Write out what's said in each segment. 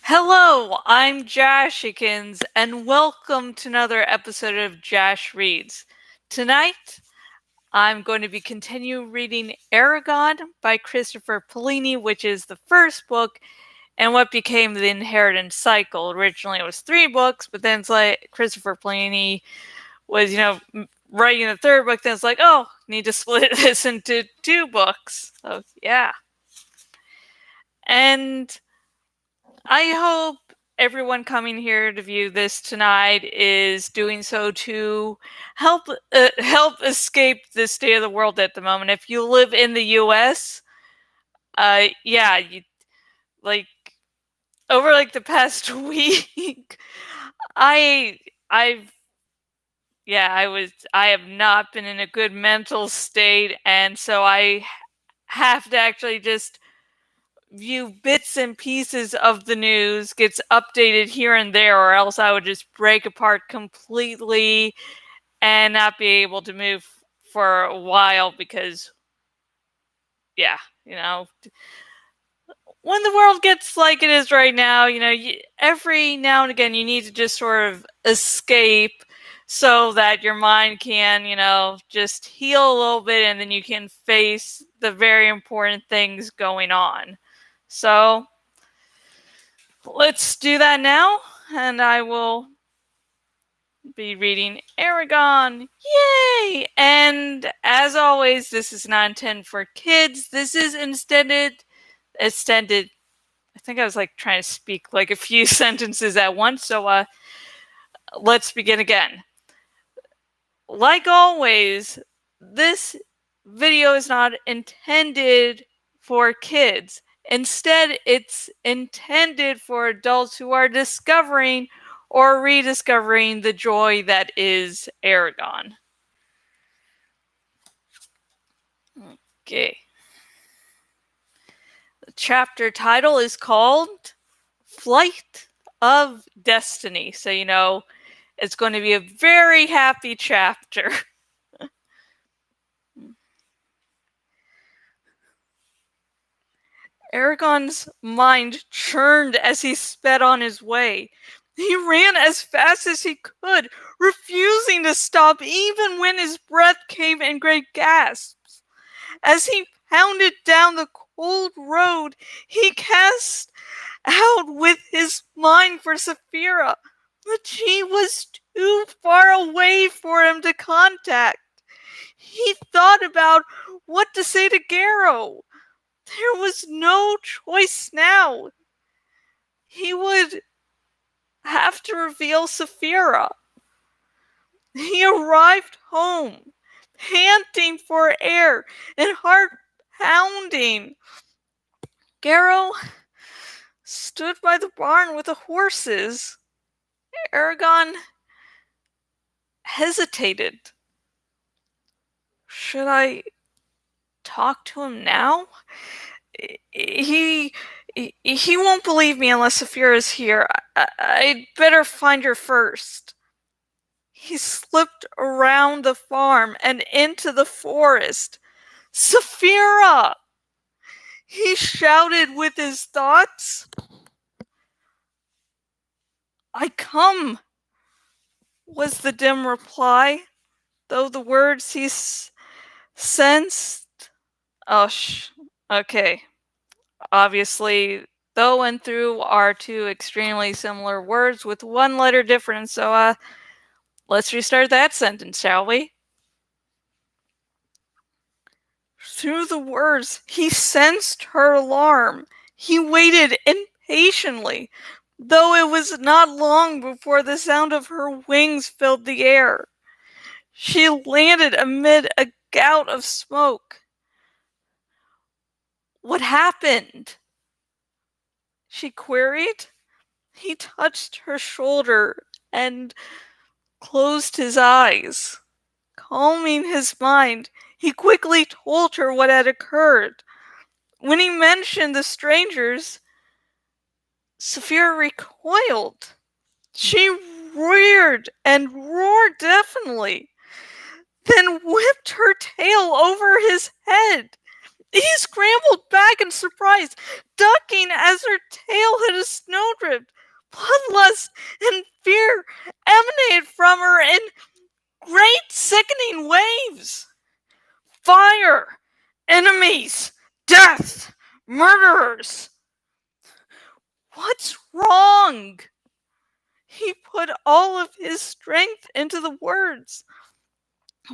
Hello, I'm Jashikins, and welcome to another episode of Jash Reads. Tonight, I'm going to be continue reading Eragon by Christopher Polini, which is the first book and what became the Inheritance Cycle. Originally, it was 3 books, but then it's like Christopher Polini was, writing the third book. Then it's like, oh, need to split this into 2 books. So yeah, and I hope everyone coming here to view this tonight is doing so to help escape the state of the world at the moment. If you live in the U.S., yeah, you like over the past week, I I've I have not been in a good mental state, and so I have to actually just view bits and pieces of the news, gets updated here and there, or else I would just break apart completely and not be able to move for a while because, yeah, when the world gets like it is right now, every now and again you need to just sort of escape so that your mind can, just heal a little bit and then you can face the very important things going on. So, let's do that now, and I will be reading Eragon. Yay! And as always, this is not intended for kids. This is extended. I think I was trying to speak a few sentences at once, so let's begin again. Like always, this video is not intended for kids. Instead, it's intended for adults who are discovering or rediscovering the joy that is Eragon. Okay. The chapter title is called Flight of Destiny. So, it's going to be a very happy chapter. Eragon's mind churned as he sped on his way. He ran as fast as he could, refusing to stop even when his breath came in great gasps. As he pounded down the cold road, he cast out with his mind for Saphira, but she was too far away for him to contact. He thought about what to say to Garrow. There was no choice now. He would have to reveal Saphira. He arrived home, panting for air and heart pounding. Garrow stood by the barn with the horses. Eragon hesitated. Should I talk to him now? He won't believe me unless Saphira is here. I'd better find her first. He slipped around the farm and into the forest. Saphira! He shouted with his thoughts. I come, was the dim reply, though the words he sensed. Okay. Obviously, though and through are 2 extremely similar words with 1 letter difference, so let's restart that sentence, shall we? Through the words, he sensed her alarm. He waited impatiently, though it was not long before the sound of her wings filled the air. She landed amid a gout of smoke. What happened? She queried. He touched her shoulder and closed his eyes. Calming his mind, he quickly told her what had occurred. When he mentioned the strangers, Saphira recoiled. She reared and roared deafenly, then whipped her tail over his head. He scrambled back in surprise, ducking as her tail hit a snowdrift. Bloodlust and fear emanated from her in great sickening waves. Fire! Enemies! Death! Murderers! What's wrong? He put all of his strength into the words,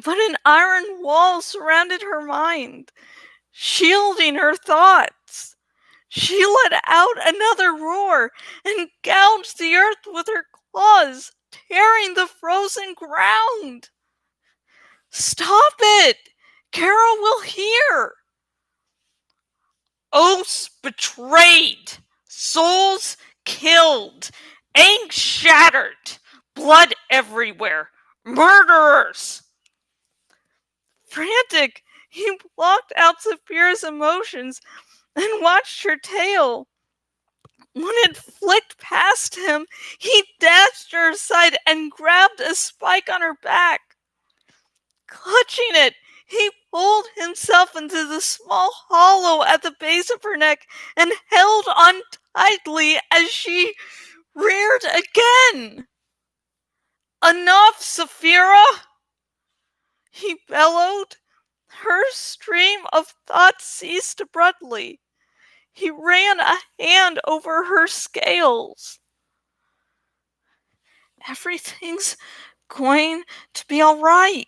but an iron wall surrounded her mind, shielding her thoughts. She let out another roar and gouged the earth with her claws, tearing the frozen ground. Stop it! Carol will hear. Oaths betrayed, souls killed, ink shattered, blood everywhere, murderers. Frantic, he blocked out Saphira's emotions and watched her tail. When it flicked past him, he dashed her aside and grabbed a spike on her back. Clutching it, he pulled himself into the small hollow at the base of her neck and held on tightly as she reared again. Enough, Saphira! He bellowed. Her stream of thoughts ceased abruptly. He ran a hand over her scales. Everything's going to be all right.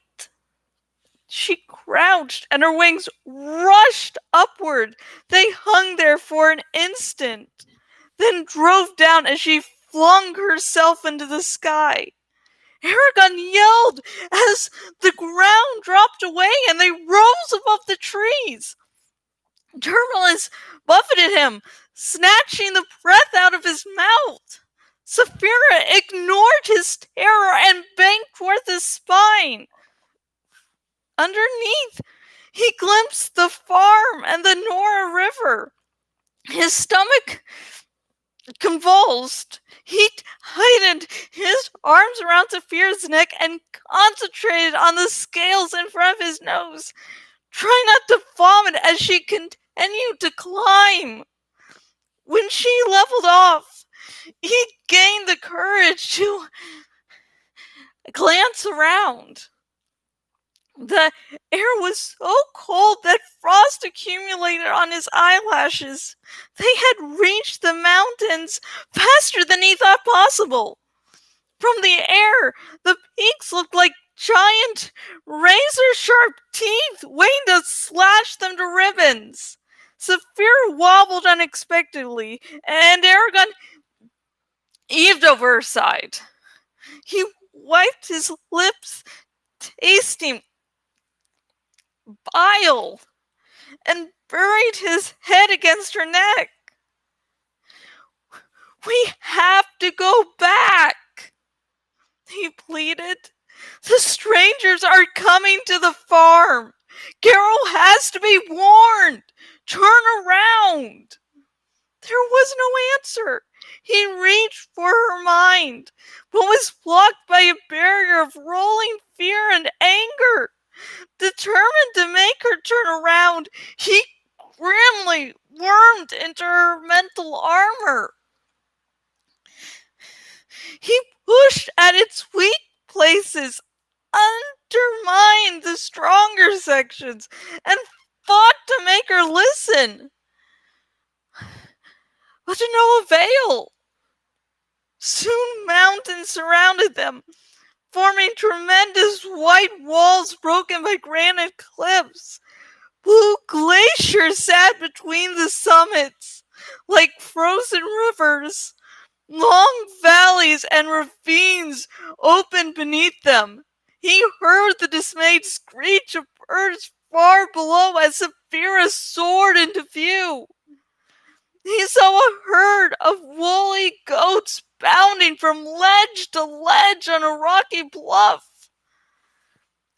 She crouched and her wings rushed upward. They hung there for an instant, then drove down as she flung herself into the sky. Eragon yelled as the ground dropped away and they rose above the trees. Turbulence buffeted him, snatching the breath out of his mouth. Saphira ignored his terror and banked toward his spine. Underneath, he glimpsed the farm and the Nora River. His stomach convulsed. He tightened his arms around Saphira's neck and concentrated on the scales in front of his nose, trying not to vomit as she continued to climb. When she leveled off, he gained the courage to glance around. The air was so cold that frost accumulated on his eyelashes. They had reached the mountains faster than he thought possible. From the air, the peaks looked like giant, razor-sharp teeth waiting to slash them to ribbons. Saphira wobbled unexpectedly, and Eragon heaved over her side. He wiped his lips, tasting bile, and buried his head against her neck. We have to go back, he pleaded. The strangers are coming to the farm. Carol has to be warned. Turn around. There was no answer. He reached for her mind, but was blocked by a barrier of rolling fear and anger. Determined to make her turn around, he grimly wormed into her mental armor. He pushed at its weak places, undermined the stronger sections, and fought to make her listen. But to no avail. Soon mountains surrounded them, forming tremendous white walls broken by granite cliffs. Blue glaciers sat between the summits, like frozen rivers. Long valleys and ravines opened beneath them. He heard the dismayed screech of birds far below as Saphira soared into view. He saw a herd of woolly goats bounding from ledge to ledge on a rocky bluff.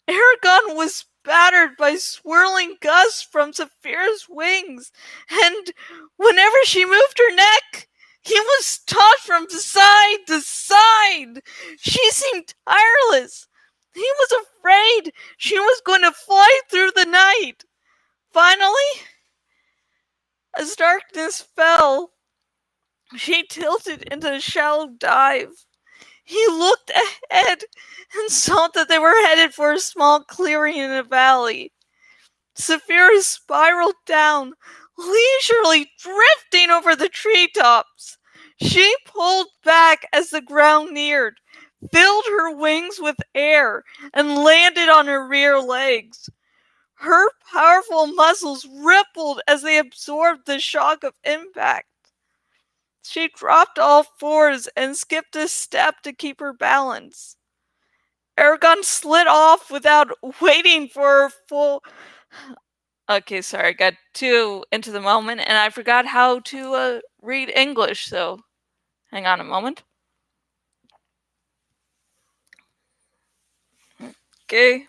Eragon was battered by swirling gusts from Saphira's wings, and whenever she moved her neck, he was tossed from side to side. She seemed tireless. He was afraid she was going to fly through the night. Finally, As darkness fell, she tilted into a shallow dive. He looked ahead and saw that they were headed for a small clearing in a valley. Saphira spiraled down, leisurely drifting over the treetops. She pulled back as the ground neared, filled her wings with air, and landed on her rear legs. Her powerful muscles rippled as they absorbed the shock of impact. She dropped all fours and skipped a step to keep her balance. Eragon slid off without waiting for her full... Okay, sorry, I got too into the moment and I forgot how to read English, so hang on a moment. Okay.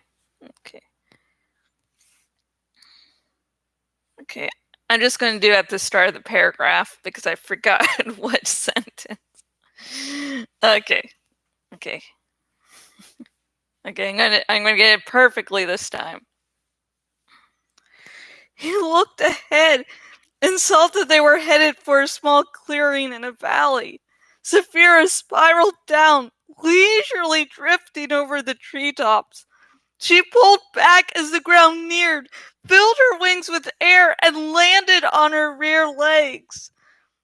I'm just going to do it at the start of the paragraph because I forgot what sentence. Okay. I'm gonna get it perfectly this time. He looked ahead and saw that they were headed for a small clearing in a valley. Saphira spiraled down, leisurely drifting over the treetops. She pulled back as the ground neared, filled her wings with air, and landed on her rear legs.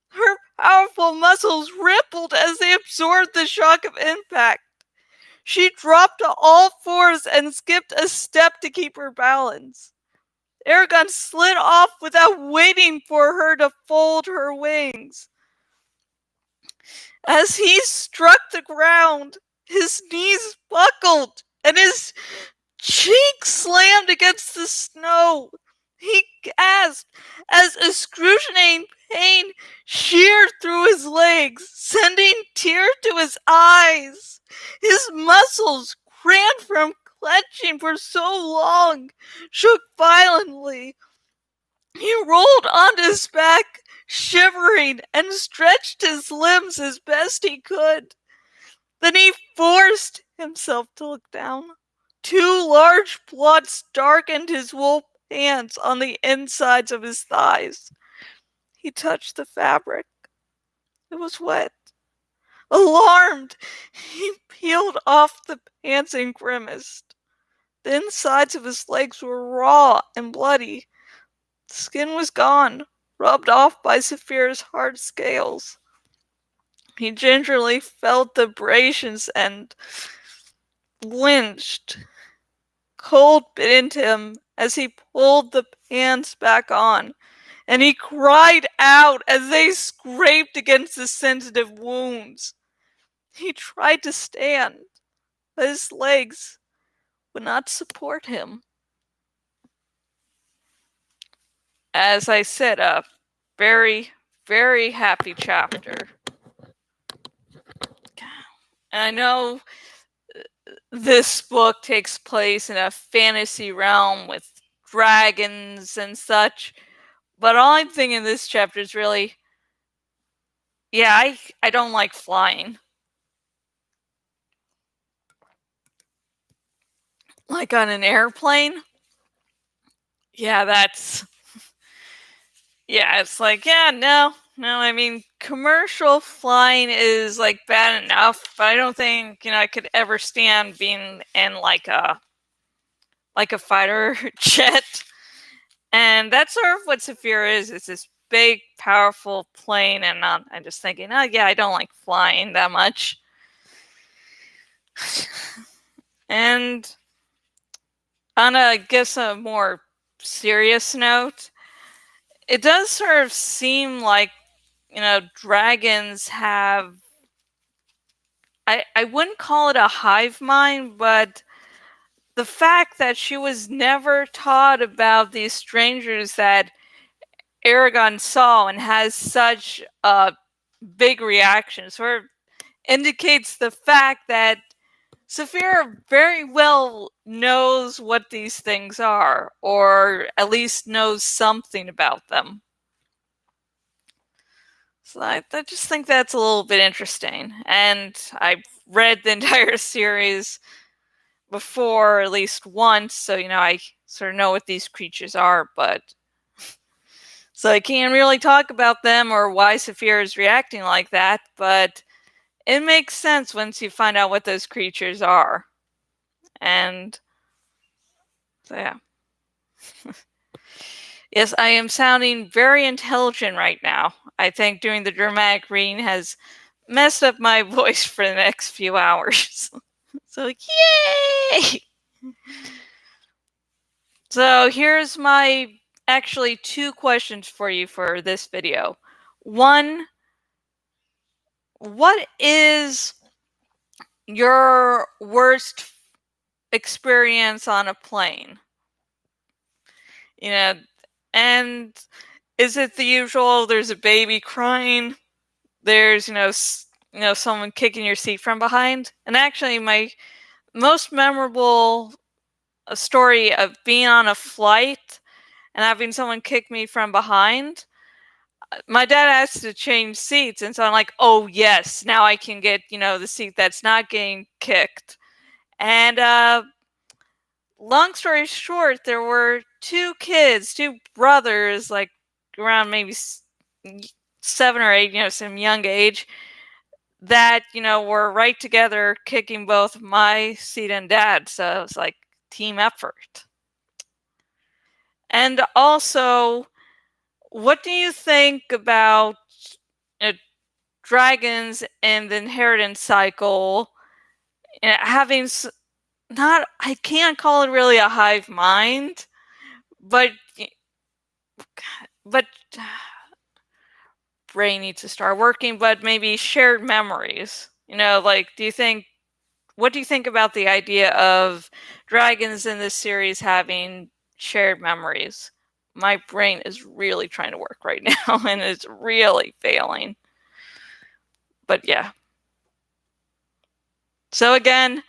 Her powerful muscles rippled as they absorbed the shock of impact. She dropped to all fours and skipped a step to keep her balance. Eragon slid off without waiting for her to fold her wings. As he struck the ground, his knees buckled and his cheek slammed against the snow. He gasped as excruciating pain sheared through his legs, sending tears to his eyes. His muscles, cramped from clenching for so long, shook violently. He rolled onto his back, shivering, and stretched his limbs as best he could. Then he forced himself to look down. Two large blots darkened his wool pants on the insides of his thighs. He touched the fabric. It was wet. Alarmed, he peeled off the pants and grimaced. The insides of his legs were raw and bloody. The skin was gone, rubbed off by Saphira's hard scales. He gingerly felt the abrasions and blinched. Cold bit into him as he pulled the pants back on, and he cried out as they scraped against the sensitive wounds. He tried to stand, but his legs would not support him. As I said, a very, very happy chapter. And I know this book takes place in a fantasy realm with dragons and such, but all I'm thinking in this chapter is really, I don't like flying. Like on an airplane? It's like, no, I mean, commercial flying is like bad enough, but I don't think, I could ever stand being in like a fighter jet. And that's sort of what Saphira is. It's this big, powerful plane, and I'm just thinking, I don't like flying that much. And on I guess a more serious note, it does sort of seem like, dragons have, I wouldn't call it a hive mind, but the fact that she was never taught about these strangers that Eragon saw and has such a big reaction sort of indicates the fact that Saphira very well knows what these things are, or at least knows something about them. So I just think that's a little bit interesting. And I've read the entire series before at least once, so I sort of know what these creatures are, but So I can't really talk about them or why Saphira is reacting like that, but it makes sense once you find out what those creatures are. And so yeah. Yes, I am sounding very intelligent right now. I think doing the dramatic reading has messed up my voice for the next few hours. So yay! So here's my actually 2 questions for you for this video. One, what is your worst experience on a plane? You know, and is it the usual, there's a baby crying, there's, someone kicking your seat from behind? And actually, my most memorable story of being on a flight and having someone kick me from behind, my dad asked to change seats, and so I'm like, oh yes, now I can get, the seat that's not getting kicked. And long story short, there were 2 kids, 2 brothers, like around maybe 7 or 8, some young age, that, were right together kicking both my seat and dad. So it was like team effort. And also, what do you think about dragons and the inheritance cycle, having not, I can't call it really a hive mind, but but brain needs to start working, but maybe shared memories. Like, what do you think about the idea of dragons in this series having shared memories? My brain is really trying to work right now, and it's really failing. But yeah. So again,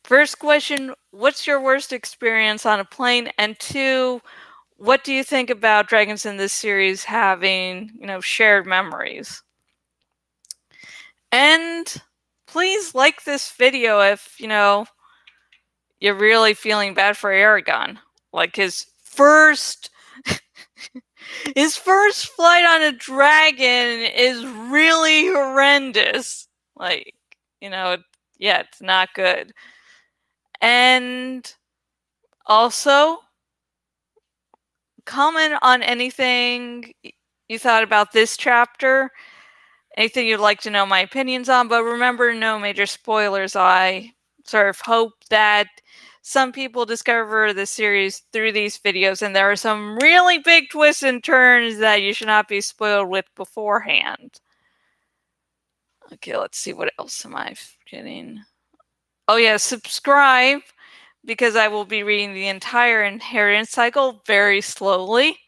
first question, what's your worst experience on a plane? And 2, what do you think about dragons in this series having, shared memories? And please like this video if, you're really feeling bad for Eragon. Like his first flight on a dragon is really horrendous. Like, yeah, it's not good. And also, comment on anything you thought about this chapter, anything you'd like to know my opinions on, but remember, no major spoilers. I sort of hope that some people discover the series through these videos, and there are some really big twists and turns that you should not be spoiled with beforehand. Okay, let's see, what else am I forgetting? Oh yeah, subscribe, because I will be reading the entire inheritance cycle very slowly.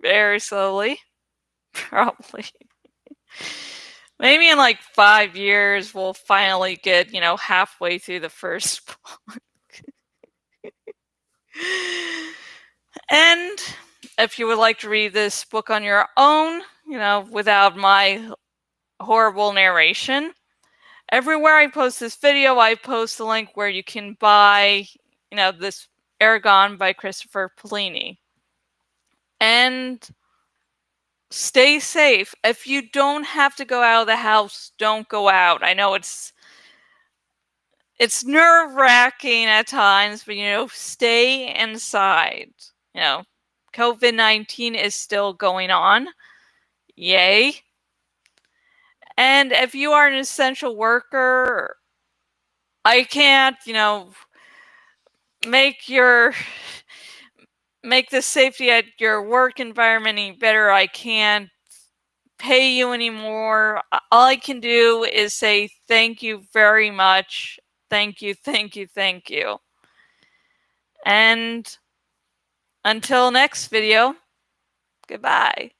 Very slowly. Probably. Maybe in like 5 years we'll finally get, halfway through the first book. And if you would like to read this book on your own, without my horrible narration, everywhere I post this video, I post a link where you can buy, this Eragon by Christopher Polini. And stay safe. If you don't have to go out of the house, don't go out. I know it's nerve-wracking at times, but stay inside. COVID-19 is still going on. Yay. And if you are an essential worker, I can't, make the safety at your work environment any better. I can't pay you anymore. All I can do is say thank you very much. Thank you, thank you, thank you. And until next video, goodbye.